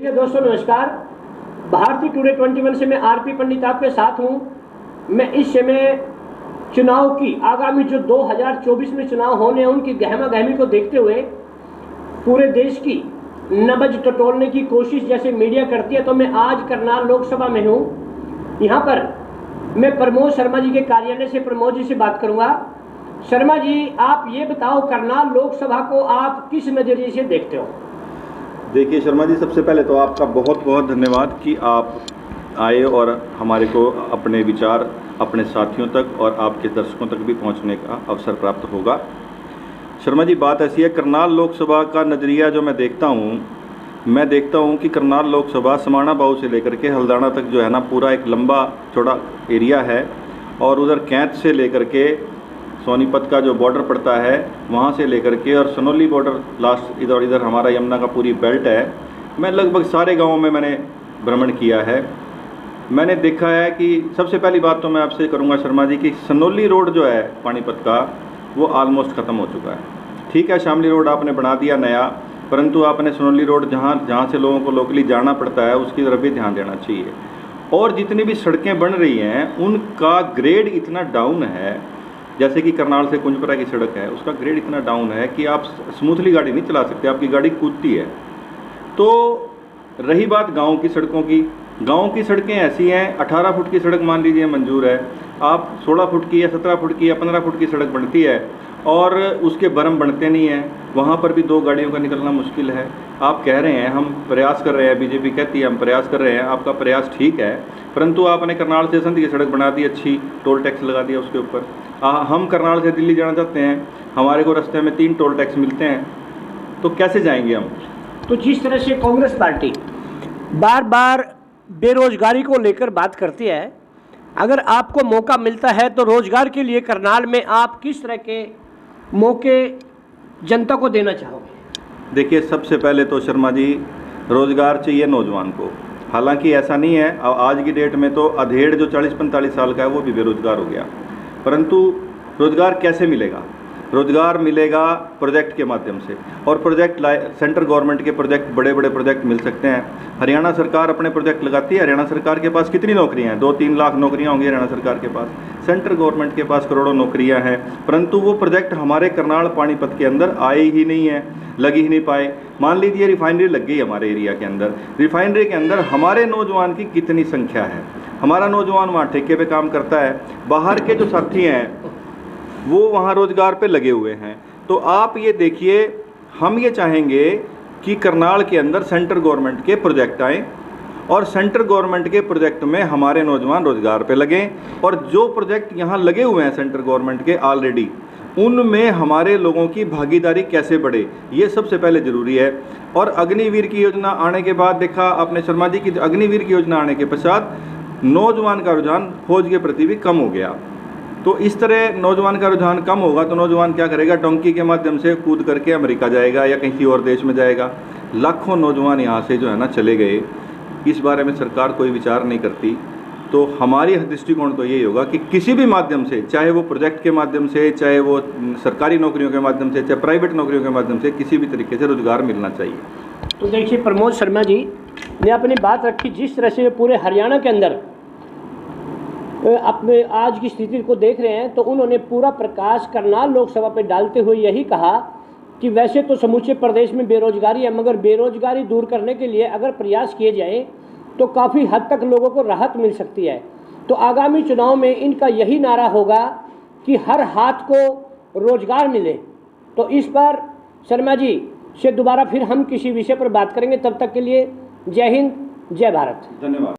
दोस्तों नमस्कार। भारतीय टुडे 21 से मैं आरपी पंडित आपके साथ हूं। मैं इस समय चुनाव की आगामी जो 2024 में चुनाव होने हैं उनकी गहमा गहमी को देखते हुए पूरे देश की नब्ज टटोलने की कोशिश जैसे मीडिया करती है, तो मैं आज करनाल लोकसभा में हूं। यहां पर मैं प्रमोद शर्मा जी के कार्यालय से प्रमोद जी से बात करूंगा। शर्मा जी, आप ये बताओ, करनाल लोकसभा को आप किस नज़रिए से देखते हो? देखिए शर्मा जी, सबसे पहले तो आपका बहुत बहुत धन्यवाद कि आप आए और हमारे को अपने विचार अपने साथियों तक और आपके दर्शकों तक भी पहुंचने का अवसर प्राप्त होगा। शर्मा जी, बात ऐसी है, करनाल लोकसभा का नज़रिया जो मैं देखता हूं कि करनाल लोकसभा समाणा बाऊ से लेकर के हल्दाना तक जो है ना, पूरा एक लंबा चौड़ा एरिया है। और उधर कैंत से लेकर के सोनीपत का जो बॉर्डर पड़ता है वहाँ से लेकर के और सनौली बॉर्डर लास्ट इधर हमारा यमुना का पूरी बेल्ट है। मैं लगभग सारे गांवों में मैंने भ्रमण किया है। मैंने देखा है कि सबसे पहली बात तो मैं आपसे करूंगा शर्मा जी कि सनौली रोड जो है पानीपत का, वो ऑलमोस्ट ख़त्म हो चुका है। ठीक है, शामली रोड आपने बना दिया नया, परंतु आपने सनौली रोड जहाँ से लोगों को लोकली जाना पड़ता है उसकी तरफ भी ध्यान देना चाहिए। और जितनी भी सड़कें बन रही हैं उनका ग्रेड इतना डाउन है, जैसे कि करनाल से कुंजपरा की सड़क है, उसका ग्रेड इतना डाउन है कि आप स्मूथली गाड़ी नहीं चला सकते, आपकी गाड़ी कूदती है। तो रही बात गांव की सड़कों की, गांव की सड़कें ऐसी हैं, 18 फुट की सड़क मान लीजिए मंजूर है, आप 16 फुट की या 17 फुट की या 15 फुट की सड़क बनती है और उसके बरम बनते नहीं हैं, वहाँ पर भी 2 गाड़ियों का निकलना मुश्किल है। आप कह रहे हैं हम प्रयास कर रहे हैं, बीजेपी कहती है हम प्रयास कर रहे हैं, आपका प्रयास ठीक है, परंतु आपने करनाल से संध की सड़क बना दी अच्छी, टोल टैक्स लगा दिया उसके ऊपर। हम करनाल से दिल्ली जाना चाहते हैं, हमारे को रास्ते में 3 टोल टैक्स मिलते हैं, तो कैसे जाएंगे हम? तो जिस तरह से कांग्रेस पार्टी बार बार बेरोजगारी को लेकर बात करती है, अगर आपको मौका मिलता है तो रोजगार के लिए करनाल में आप किस तरह के मौके जनता को देना चाहोगे? देखिए, सबसे पहले तो शर्मा जी, रोज़गार चाहिए नौजवान को। हालांकि ऐसा नहीं है, आज की डेट में तो अधेड़ जो 40-45 साल का है वो भी बेरोजगार हो गया, परंतु रोज़गार कैसे मिलेगा? रोज़गार मिलेगा प्रोजेक्ट के माध्यम से, और प्रोजेक्ट सेंट्रल गवर्नमेंट के प्रोजेक्ट, बड़े बड़े प्रोजेक्ट मिल सकते हैं। हरियाणा सरकार अपने प्रोजेक्ट लगाती है, हरियाणा सरकार के पास कितनी नौकरियां हैं? 2-3 लाख नौकरियां होंगी हरियाणा सरकार के पास। सेंट्रल गवर्नमेंट के पास करोड़ों नौकरियां हैं, परंतु वो प्रोजेक्ट हमारे करनाल पानीपत के अंदर आए ही नहीं है, लग ही नहीं पाए। मान लीजिए रिफाइनरी लग गई हमारे एरिया के अंदर, रिफाइनरी के अंदर हमारे नौजवान की कितनी संख्या है? हमारा नौजवान वहाँ ठेके पे काम करता है, बाहर के जो साथी हैं वो वहाँ रोज़गार पे लगे हुए हैं। तो आप ये देखिए, हम ये चाहेंगे कि करनाल के अंदर सेंट्रल गवर्नमेंट के प्रोजेक्ट आएँ और सेंट्रल गवर्नमेंट के प्रोजेक्ट में हमारे नौजवान रोज़गार पे लगें, और जो प्रोजेक्ट यहाँ लगे हुए हैं सेंट्रल गवर्नमेंट के ऑलरेडी, उनमें हमारे लोगों की भागीदारी कैसे बढ़े, ये सबसे पहले ज़रूरी है। और अग्निवीर की योजना आने के बाद देखा आपने शर्मा जी की, अग्निवीर की योजना आने के पश्चात नौजवान का रुझान फौज के प्रति भी कम हो गया। तो इस तरह नौजवान का रुझान कम होगा तो नौजवान क्या करेगा? डोंकी के माध्यम से कूद करके अमेरिका जाएगा या किसी और देश में जाएगा। लाखों नौजवान यहाँ से जो है ना चले गए, इस बारे में सरकार कोई विचार नहीं करती। तो हमारी दृष्टिकोण तो यही होगा कि किसी भी माध्यम से, चाहे वो प्रोजेक्ट के माध्यम से, चाहे वो सरकारी नौकरियों के माध्यम से, चाहे प्राइवेट नौकरियों के माध्यम से, किसी भी तरीके से रोजगार मिलना चाहिए। तो देखिए प्रमोद शर्मा जी ने अपनी बात रखी, जिस तरह से पूरे हरियाणा के अंदर अपने आज की स्थिति को देख रहे हैं, तो उन्होंने पूरा प्रकाश करनाल लोकसभा पे डालते हुए यही कहा कि वैसे तो समूचे प्रदेश में बेरोजगारी है, मगर बेरोजगारी दूर करने के लिए अगर प्रयास किए जाए तो काफ़ी हद तक लोगों को राहत मिल सकती है। तो आगामी चुनाव में इनका यही नारा होगा कि हर हाथ को रोजगार मिले। तो इस पर शर्मा जी से दोबारा फिर हम किसी विषय पर बात करेंगे। तब तक के लिए जय हिंद, जय भारत। धन्यवाद।